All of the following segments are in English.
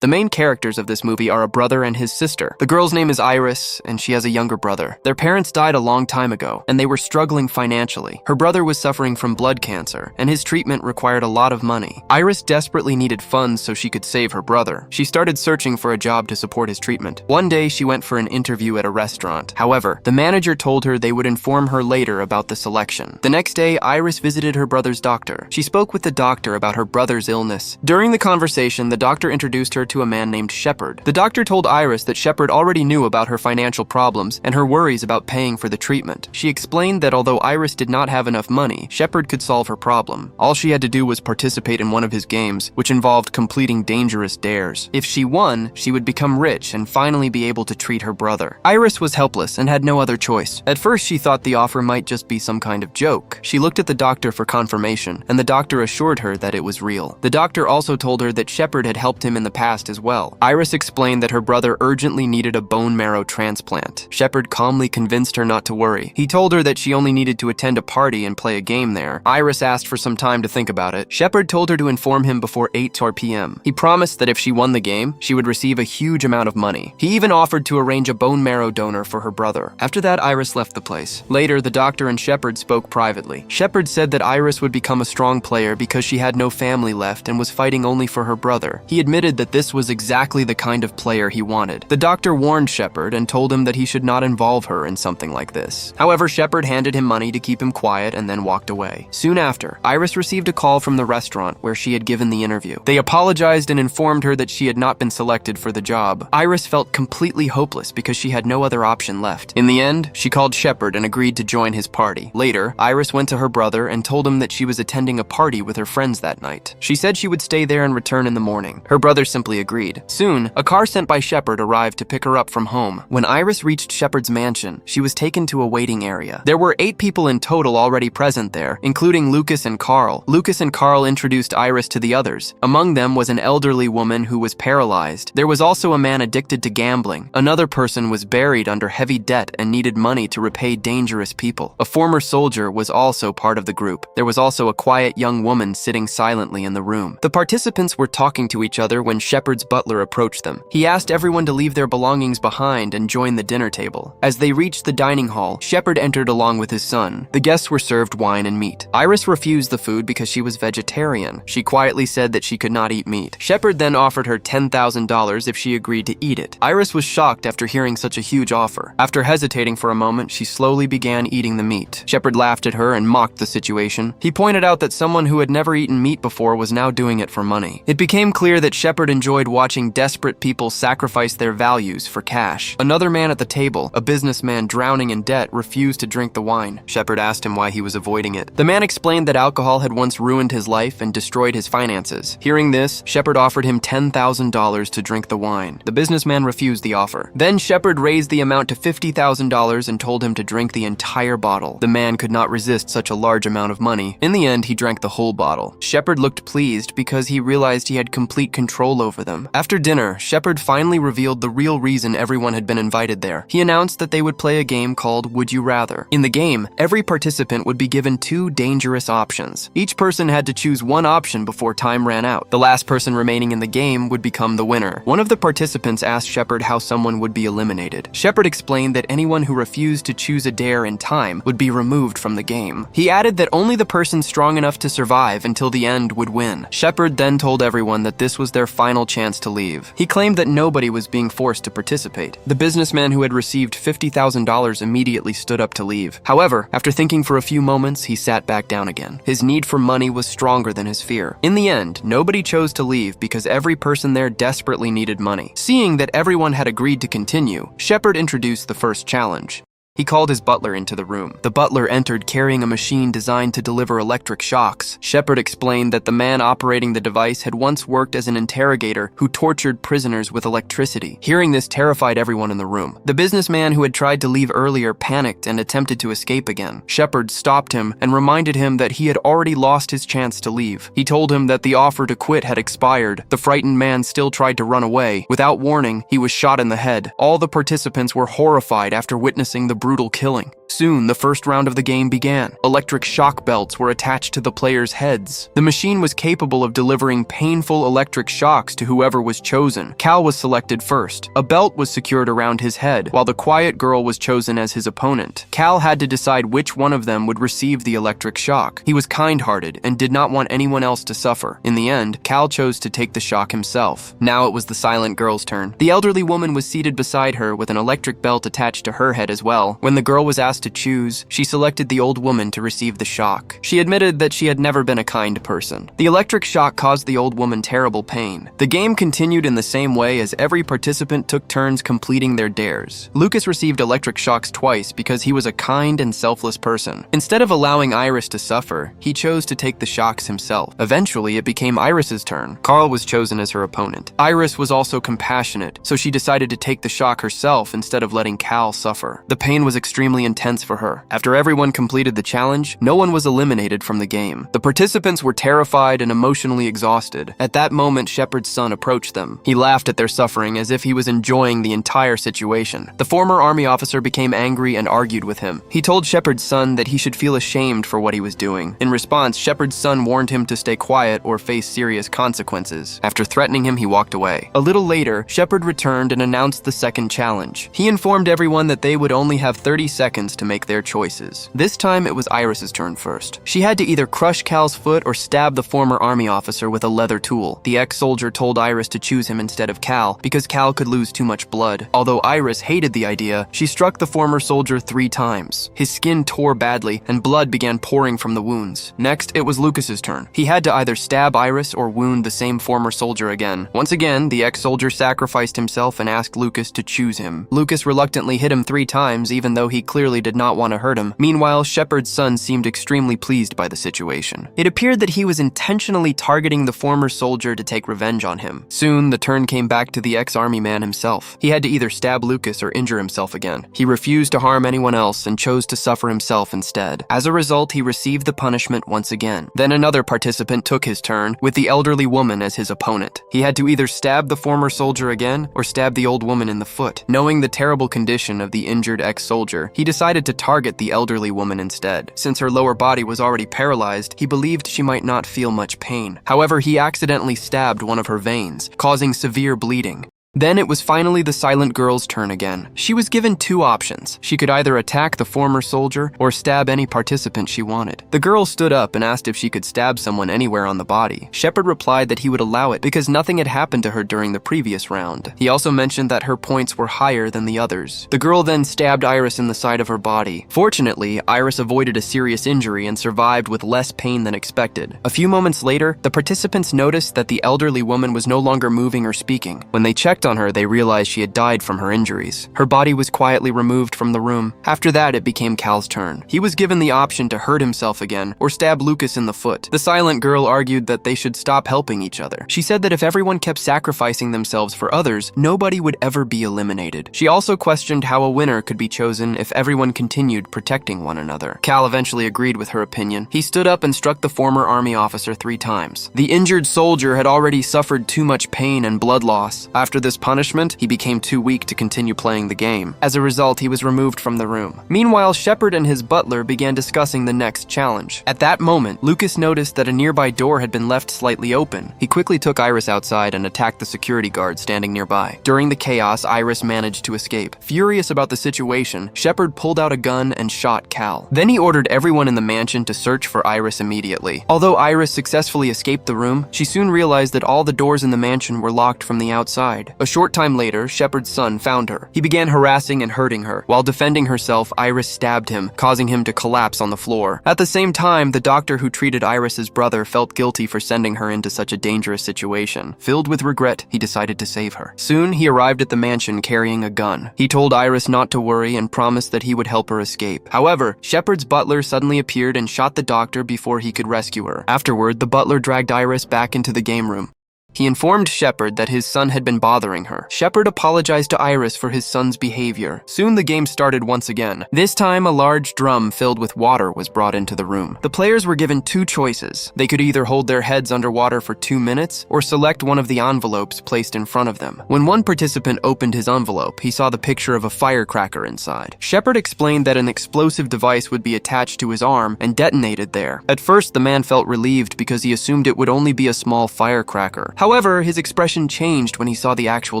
The main characters of this movie are a brother and his sister. The girl's name is Iris, and she has a younger brother. Their parents died a long time ago, and they were struggling financially. Her brother was suffering from blood cancer, and his treatment required a lot of money. Iris desperately needed funds so she could save her brother. She started searching for a job to support his treatment. One day, she went for an interview at a restaurant. However, the manager told her they would inform her later about the selection. The next day, Iris visited her brother's doctor. She spoke with the doctor about her brother's illness. During the conversation, the doctor introduced her to a man named Shepard. The doctor told Iris that Shepard already knew about her financial problems and her worries about paying for the treatment. She explained that although Iris did not have enough money, Shepard could solve her problem. All she had to do was participate in one of his games, which involved completing dangerous dares. If she won, she would become rich and finally be able to treat her brother. Iris was helpless and had no other choice. At first, she thought the offer might just be some kind of joke. She looked at the doctor for confirmation, and the doctor assured her that it was real. The doctor also told her that Shepard had helped him in the past as well. Iris explained that her brother urgently needed a bone marrow transplant. Shepard calmly convinced her not to worry. He told her that she only needed to attend a party and play a game there. Iris asked for some time to think about it. Shepard told her to inform him before 8 p.m. He promised that if she won the game, she would receive a huge amount of money. He even offered to arrange a bone marrow donor for her brother. After that, Iris left the place. Later, the doctor and Shepard spoke privately. Shepard said that Iris would become a strong player because she had no family left and was fighting only for her brother. He admitted that this was exactly the kind of player he wanted. The doctor warned Shepard and told him that he should not involve her in something like this. However, Shepard handed him money to keep him quiet and then walked away. Soon after, Iris received a call from the restaurant where she had given the interview. They apologized and informed her that she had not been selected for the job. Iris felt completely hopeless because she had no other option left. In the end, she called Shepard and agreed to join his party. Later, Iris went to her brother and told him that she was attending a party with her friends that night. She said she would stay there and return in the morning. Her brother simply agreed. Soon, a car sent by Shepard arrived to pick her up from home. When Iris reached Shepard's mansion, she was taken to a waiting area. There were 8 people in total already present there, including Lucas and Carl. Lucas and Carl introduced Iris to the others. Among them was an elderly woman who was paralyzed. There was also a man addicted to gambling. Another person was buried under heavy debt and needed money to repay dangerous people. A former soldier was also part of the group. There was also a quiet young woman sitting silently in the room. The participants were talking to each other when Shepard's butler approached them. He asked everyone to leave their belongings behind and join the dinner table. As they reached the dining hall, Shepard entered along with his son. The guests were served wine and meat. Iris refused the food because she was vegetarian. She quietly said that she could not eat meat. Shepard then offered her $10,000 if she agreed to eat it. Iris was shocked after hearing such a huge offer. After hesitating for a moment, she slowly began eating the meat. Shepard laughed at her and mocked the situation. He pointed out that someone who had never eaten meat before was now doing it for money. It became clear that Shepard enjoyed watching desperate people sacrifice their values for cash. Another man at the table, a businessman drowning in debt, refused to drink the wine. Shepard asked him why he was avoiding it. The man explained that alcohol had once ruined his life and destroyed his finances. Hearing this, Shepard offered him $10,000 to drink the wine. The businessman refused the offer. Then Shepard raised the amount to $50,000 and told him to drink the entire bottle. The man could not resist such a large amount of money. In the end, he drank the whole bottle. Shepard looked pleased because he realized he had complete control over them. After dinner, Shepard finally revealed the real reason everyone had been invited there. He announced that they would play a game called Would You Rather. In the game, every participant would be given 2 dangerous options. Each person had to choose one option before time ran out. The last person remaining in the game would become the winner. One of the participants asked Shepard how someone would be eliminated. Shepard explained that anyone who refused to choose a dare in time would be removed from the game. He added that only the person strong enough to survive until the end would win. Shepard then told everyone that this was their final chance to leave. He claimed that nobody was being forced to participate. The businessman who had received $50,000 immediately stood up to leave. However, after thinking for a few moments, he sat back down again. His need for money was stronger than his fear. In the end, nobody chose to leave because every person there desperately needed money. Seeing that everyone had agreed to continue, Shepard introduced the first challenge. He called his butler into the room. The butler entered carrying a machine designed to deliver electric shocks. Shepard explained that the man operating the device had once worked as an interrogator who tortured prisoners with electricity. Hearing this terrified everyone in the room. The businessman who had tried to leave earlier panicked and attempted to escape again. Shepard stopped him and reminded him that he had already lost his chance to leave. He told him that the offer to quit had expired. The frightened man still tried to run away. Without warning, he was shot in the head. All the participants were horrified after witnessing the brutal killing. Soon, the first round of the game began. Electric shock belts were attached to the players' heads. The machine was capable of delivering painful electric shocks to whoever was chosen. Cal was selected first. A belt was secured around his head, while the quiet girl was chosen as his opponent. Cal had to decide which one of them would receive the electric shock. He was kind-hearted and did not want anyone else to suffer. In the end, Cal chose to take the shock himself. Now it was the silent girl's turn. The elderly woman was seated beside her with an electric belt attached to her head as well. When the girl was asked to choose, she selected the old woman to receive the shock. She admitted that she had never been a kind person. The electric shock caused the old woman terrible pain. The game continued in the same way as every participant took turns completing their dares. Lucas received electric shocks twice because he was a kind and selfless person. Instead of allowing Iris to suffer, he chose to take the shocks himself. Eventually, it became Iris's turn. Carl was chosen as her opponent. Iris was also compassionate, so she decided to take the shock herself instead of letting Cal suffer. The pain was extremely intense for her. After everyone completed the challenge, no one was eliminated from the game. The participants were terrified and emotionally exhausted. At that moment, Shepard's son approached them. He laughed at their suffering as if he was enjoying the entire situation. The former army officer became angry and argued with him. He told Shepard's son that he should feel ashamed for what he was doing. In response, Shepard's son warned him to stay quiet or face serious consequences. After threatening him, he walked away. A little later, Shepard returned and announced the second challenge. He informed everyone that they would only have 30 seconds to make their choices. This time, it was Iris's turn first. She had to either crush Cal's foot or stab the former army officer with a leather tool. The ex-soldier told Iris to choose him instead of Cal because Cal could lose too much blood. Although Iris hated the idea, she struck the former soldier 3 times. His skin tore badly and blood began pouring from the wounds. Next, it was Lucas's turn. He had to either stab Iris or wound the same former soldier again. Once again, the ex-soldier sacrificed himself and asked Lucas to choose him. Lucas reluctantly hit him 3 times, even though he clearly did not want to hurt him. Meanwhile, Shepard's son seemed extremely pleased by the situation. It appeared that he was intentionally targeting the former soldier to take revenge on him. Soon, the turn came back to the ex-army man himself. He had to either stab Lucas or injure himself again. He refused to harm anyone else and chose to suffer himself instead. As a result, he received the punishment once again. Then another participant took his turn, with the elderly woman as his opponent. He had to either stab the former soldier again or stab the old woman in the foot. Knowing the terrible condition of the injured ex-soldier, he decided to target the elderly woman instead. Since her lower body was already paralyzed, he believed she might not feel much pain. However, he accidentally stabbed one of her veins, causing severe bleeding. Then it was finally the silent girl's turn again. She was given 2 options. She could either attack the former soldier or stab any participant she wanted. The girl stood up and asked if she could stab someone anywhere on the body. Shepard replied that he would allow it because nothing had happened to her during the previous round. He also mentioned that her points were higher than the others. The girl then stabbed Iris in the side of her body. Fortunately, Iris avoided a serious injury and survived with less pain than expected. A few moments later, the participants noticed that the elderly woman was no longer moving or speaking. When they checked on her, they realized she had died from her injuries. Her body was quietly removed from the room. After that, it became Cal's turn. He was given the option to hurt himself again or stab Lucas in the foot. The silent girl argued that they should stop helping each other. She said that if everyone kept sacrificing themselves for others, nobody would ever be eliminated. She also questioned how a winner could be chosen if everyone continued protecting one another. Cal eventually agreed with her opinion. He stood up and struck the former army officer 3 times. The injured soldier had already suffered too much pain and blood loss. After this punishment, he became too weak to continue playing the game. As a result, he was removed from the room. Meanwhile, Shepard and his butler began discussing the next challenge. At that moment, Lucas noticed that a nearby door had been left slightly open. He quickly took Iris outside and attacked the security guard standing nearby. During the chaos, Iris managed to escape. Furious about the situation, Shepard pulled out a gun and shot Cal. Then he ordered everyone in the mansion to search for Iris immediately. Although Iris successfully escaped the room, she soon realized that all the doors in the mansion were locked from the outside. A short time later, Shepard's son found her. He began harassing and hurting her. While defending herself, Iris stabbed him, causing him to collapse on the floor. At the same time, the doctor who treated Iris's brother felt guilty for sending her into such a dangerous situation. Filled with regret, he decided to save her. Soon, he arrived at the mansion carrying a gun. He told Iris not to worry and promised that he would help her escape. However, Shepard's butler suddenly appeared and shot the doctor before he could rescue her. Afterward, the butler dragged Iris back into the game room. He informed Shepard that his son had been bothering her. Shepard apologized to Iris for his son's behavior. Soon the game started once again. This time, a large drum filled with water was brought into the room. The players were given two choices. They could either hold their heads underwater for 2 minutes or select one of the envelopes placed in front of them. When one participant opened his envelope, he saw the picture of a firecracker inside. Shepard explained that an explosive device would be attached to his arm and detonated there. At first, the man felt relieved because he assumed it would only be a small firecracker. However, his expression changed when he saw the actual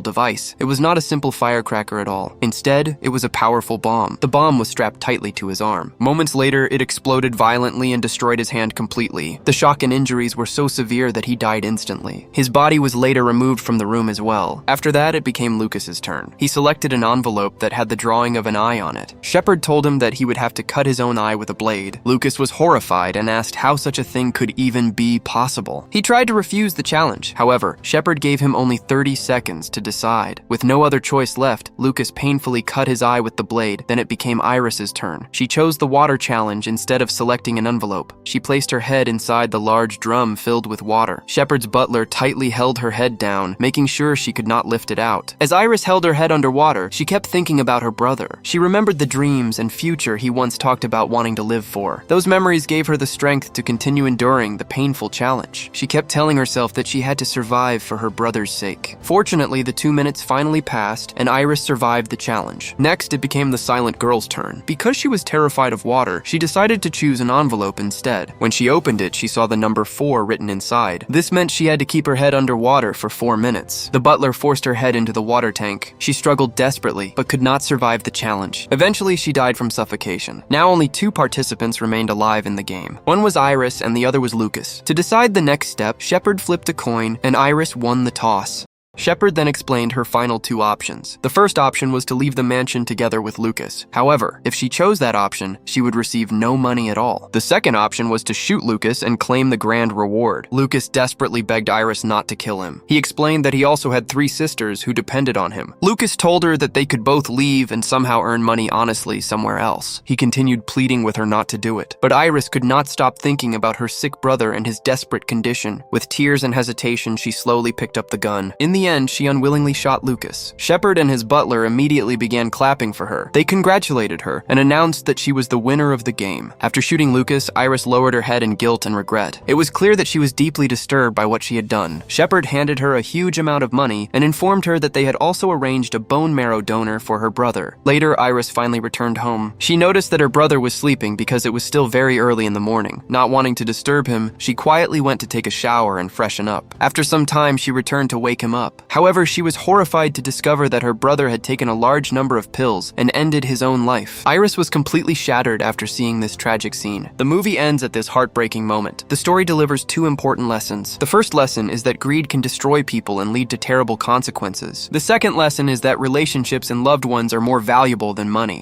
device. It was not a simple firecracker at all. Instead, it was a powerful bomb. The bomb was strapped tightly to his arm. Moments later, it exploded violently and destroyed his hand completely. The shock and injuries were so severe that he died instantly. His body was later removed from the room as well. After that, it became Lucas's turn. He selected an envelope that had the drawing of an eye on it. Shepard told him that he would have to cut his own eye with a blade. Lucas was horrified and asked how such a thing could even be possible. He tried to refuse the challenge. However, Shepard gave him only 30 seconds to decide. With no other choice left, Lucas painfully cut his eye with the blade. Then it became Iris's turn. She chose the water challenge instead of selecting an envelope. She placed her head inside the large drum filled with water. Shepard's butler tightly held her head down, making sure she could not lift it out. As Iris held her head underwater, she kept thinking about her brother. She remembered the dreams and future he once talked about wanting to live for. Those memories gave her the strength to continue enduring the painful challenge. She kept telling herself that she had to survive for her brother's sake. Fortunately, the 2 minutes finally passed, and Iris survived the challenge. Next, it became the silent girl's turn. Because she was terrified of water, she decided to choose an envelope instead. When she opened it, she saw the number 4 written inside. This meant she had to keep her head underwater for 4 minutes. The butler forced her head into the water tank. She struggled desperately, but could not survive the challenge. Eventually, she died from suffocation. Now only 2 participants remained alive in the game. One was Iris, and the other was Lucas. To decide the next step, Shepard flipped a coin, and Iris won the toss. Shepard then explained her final 2 options. The first option was to leave the mansion together with Lucas. However, if she chose that option, she would receive no money at all. The second option was to shoot Lucas and claim the grand reward. Lucas desperately begged Iris not to kill him. He explained that he also had 3 sisters who depended on him. Lucas told her that they could both leave and somehow earn money honestly somewhere else. He continued pleading with her not to do it. But Iris could not stop thinking about her sick brother and his desperate condition. With tears and hesitation, she slowly picked up the gun. In the end, she unwillingly shot Lucas. Shepard and his butler immediately began clapping for her. They congratulated her and announced that she was the winner of the game. After shooting Lucas, Iris lowered her head in guilt and regret. It was clear that she was deeply disturbed by what she had done. Shepard handed her a huge amount of money and informed her that they had also arranged a bone marrow donor for her brother. Later, Iris finally returned home. She noticed that her brother was sleeping because it was still very early in the morning. Not wanting to disturb him, she quietly went to take a shower and freshen up. After some time, she returned to wake him up. However, she was horrified to discover that her brother had taken a large number of pills and ended his own life. Iris was completely shattered after seeing this tragic scene. The movie ends at this heartbreaking moment. The story delivers 2 important lessons. The first lesson is that greed can destroy people and lead to terrible consequences. The second lesson is that relationships and loved ones are more valuable than money.